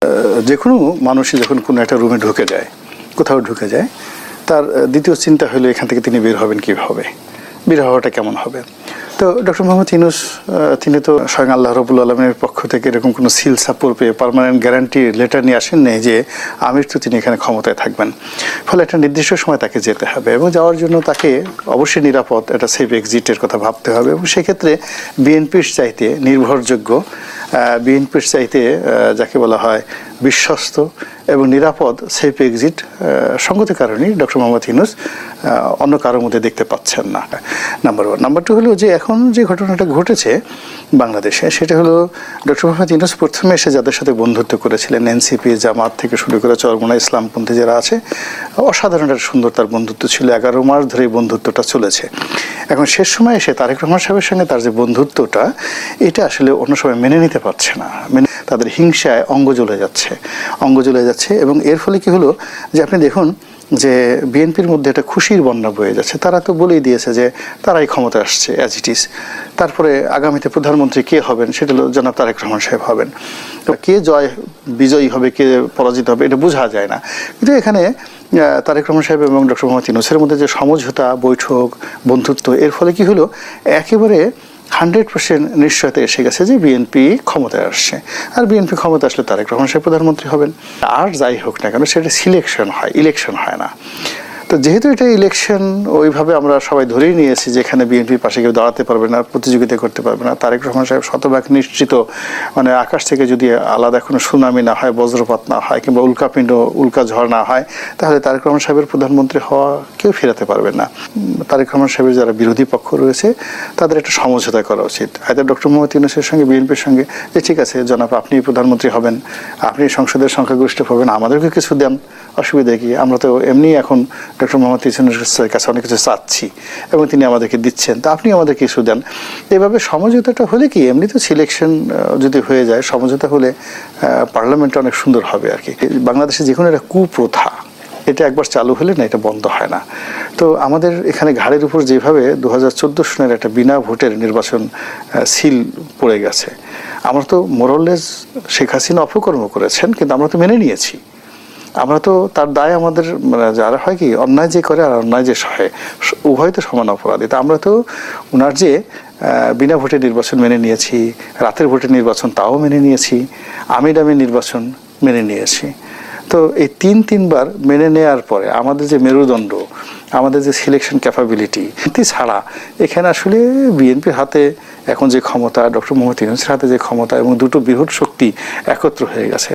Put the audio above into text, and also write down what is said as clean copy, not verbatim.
যে কোনো মানুষই যখন কোনো একটা রুমে ঢুকে যায়, কোথাও ঢুকে যায়, তার দ্বিতীয় চিন্তা হলো এখান থেকে তিনি বের হবেন কীভাবে, বের হওয়াটা কেমন হবে। তো ডক্টর মোহাম্মদ ইউনূস তিনি তো স্বয়ং আল্লাহ রাব্বুল আলামিনের পক্ষ থেকে এরকম কোনো সিল সাপোর্ট পেয়ে পার্মানেন্ট গ্যারান্টি লেটার নিয়ে আসেন নেই যে আমৃত্যু তিনি এখানে ক্ষমতায় থাকবেন। ফলে একটা নির্দিষ্ট সময় তাকে যেতে হবে এবং যাওয়ার জন্য তাকে অবশ্যই নিরাপদ একটা সেফ এক্সিটের কথা ভাবতে হবে এবং সেক্ষেত্রে বিএনপির চাইতে নির্ভরযোগ্য, বিএনপির চাইতে যাকে বলা হয় বিশ্বস্ত এবং নিরাপদ সেফ এক্সিট সঙ্গত কারণেই ডক্টর মোহাম্মদ ইউনূস অন্য কারোর মধ্যে দেখতে পাচ্ছেন না। Number one. নাম্বার টু হলো যে এখন যে ঘটনাটা ঘটেছে বাংলাদেশে, সেটা হলো ডক্টর মোহাম্মদ ইউনূস প্রথমে এসে যাদের সাথে বন্ধুত্ব করেছিলেন, এনসিপি, জামাত থেকে শুরু করে চরমোনা ইসলামপন্থী যারা আছে, অসাধারণ একটা সুন্দর তার বন্ধুত্ব ছিল। 11 মাস ধরে এই বন্ধুত্বটা চলেছে। এখন শেষ সময় এসে তারেক রহমান সাহেবের সঙ্গে তার যে বন্ধুত্বটা, এটা আসলে অন্য সময় মেনে নিতে পারছে না। তাদের হিংসায় অঙ্গ জ্বলে যাচ্ছে এবং এর ফলে কি হলো যে আপনি দেখুন যে বিএনপির মধ্যে একটা খুশির বন্যা বয়ে যাচ্ছে। তারা তো বলেই দিয়েছে যে তারাই ক্ষমতা আসছে অ্যাজ ইট ইজ। তারপরে আগামীতে প্রধানমন্ত্রী কে হবেন সেটা হলো জনাব তারেক রহমান সাহেব হবেন। কে বিজয়ী হবে, কে পরাজিত হবে, এটা বোঝা যায় না। কিন্তু এখানে তারেক রহমান সাহেব এবং ডক্টর মোহাম্মদ ইউনূসের মধ্যে যে সমঝোতা, বৈঠক, বন্ধুত্ব, এর ফলে কি হলো একেবারে 100% নিশ্চয়তা এসে গেছে যে বিএনপি ক্ষমতায় আসছে। আর বিএনপি ক্ষমতা আসলে তারেক রহমান সাহেব প্রধানমন্ত্রী হবেন। আর যাই হোক না কেন, সেটা সিলেকশন হয়, ইলেকশন হয় না। তো যেহেতু এটা ইলেকশন, ওইভাবে আমরা সবাই ধরেই নিয়েছি যে এখানে বিএনপির পাশে কেউ দাঁড়াতে পারবে না, প্রতিযোগিতা করতে পারবে না। তারেক রহমান সাহেব শতভাগ নিশ্চিত, মানে আকাশ থেকে যদি আলাদা কোনো সুনামি না হয়, বজ্রপাত না হয়, কিংবা উল্কা ঝড় না হয়, তাহলে তারেক রহমান সাহেবের প্রধানমন্ত্রী হওয়া কেউ ফেরাতে পারবে না। তারেক রহমান সাহেবের যারা বিরোধী পক্ষ রয়েছে তাদের একটা সমঝোতা করা উচিত। হয়তো ডক্টর মোহাম্মদ ইউনূসের সঙ্গে বিএনপির সঙ্গে যে ঠিক আছে জনাব, আপনি প্রধানমন্ত্রী হবেন, আপনি সংসদের সংখ্যাগরিষ্ঠ হবেন, আমাদেরকে কিছু দেন, অসুবিধা কি? আমরা তো এমনি এখন ডক্টর মোহাম্মদ ইউনূসের কাছে অনেক কিছু চাচ্ছি এবং তিনি আমাদেরকে দিচ্ছেন, তা আপনি আমাদের কিছু দেন। এভাবে সমঝোতাটা হলে কি, এমনি তো সিলেকশন যদি হয়ে যায়, সমঝোতা হলে পার্লামেন্টটা অনেক সুন্দর হবে আর কি। বাংলাদেশে যে কোনো একটা কুপ্রথা, এটা একবার চালু হলে না, এটা বন্ধ হয় না। তো আমাদের এখানে ঘাড়ের উপর যেভাবে 2014 সনের একটা বিনা ভোটের নির্বাচন সিল পড়ে গেছে, আমরা তো মোরাললেস শেখ হাসিনা অপকর্ম করেছেন, কিন্তু আমরা তো মেনে নিয়েছি। আমরা তো তার দায় আমাদের, মানে যারা হয় কি অন্যায় যে করে আর অন্যায় যে সহে, উভয় তো সমান অপরাধী। তা আমরা তো ওনার যে বিনা ভোটে নির্বাচন মেনে নিয়েছি, রাতের ভোটে নির্বাচন তাও মেনে নিয়েছি, আমিডামি নির্বাচন মেনে নিয়েছি। তো এই তিনবার মেনে নেওয়ার পরে আমাদের যে মেরুদণ্ড, আমাদের যে সিলেকশন ক্যাপাবিলিটি ছাড়া এখানে আসলে বিএনপির হাতে এখন যে ক্ষমতা, ডক্টর মোহাম্মদ ইউনূসের হাতে যে ক্ষমতা, এবং দুটো বৃহৎ শক্তি একত্র হয়ে গেছে,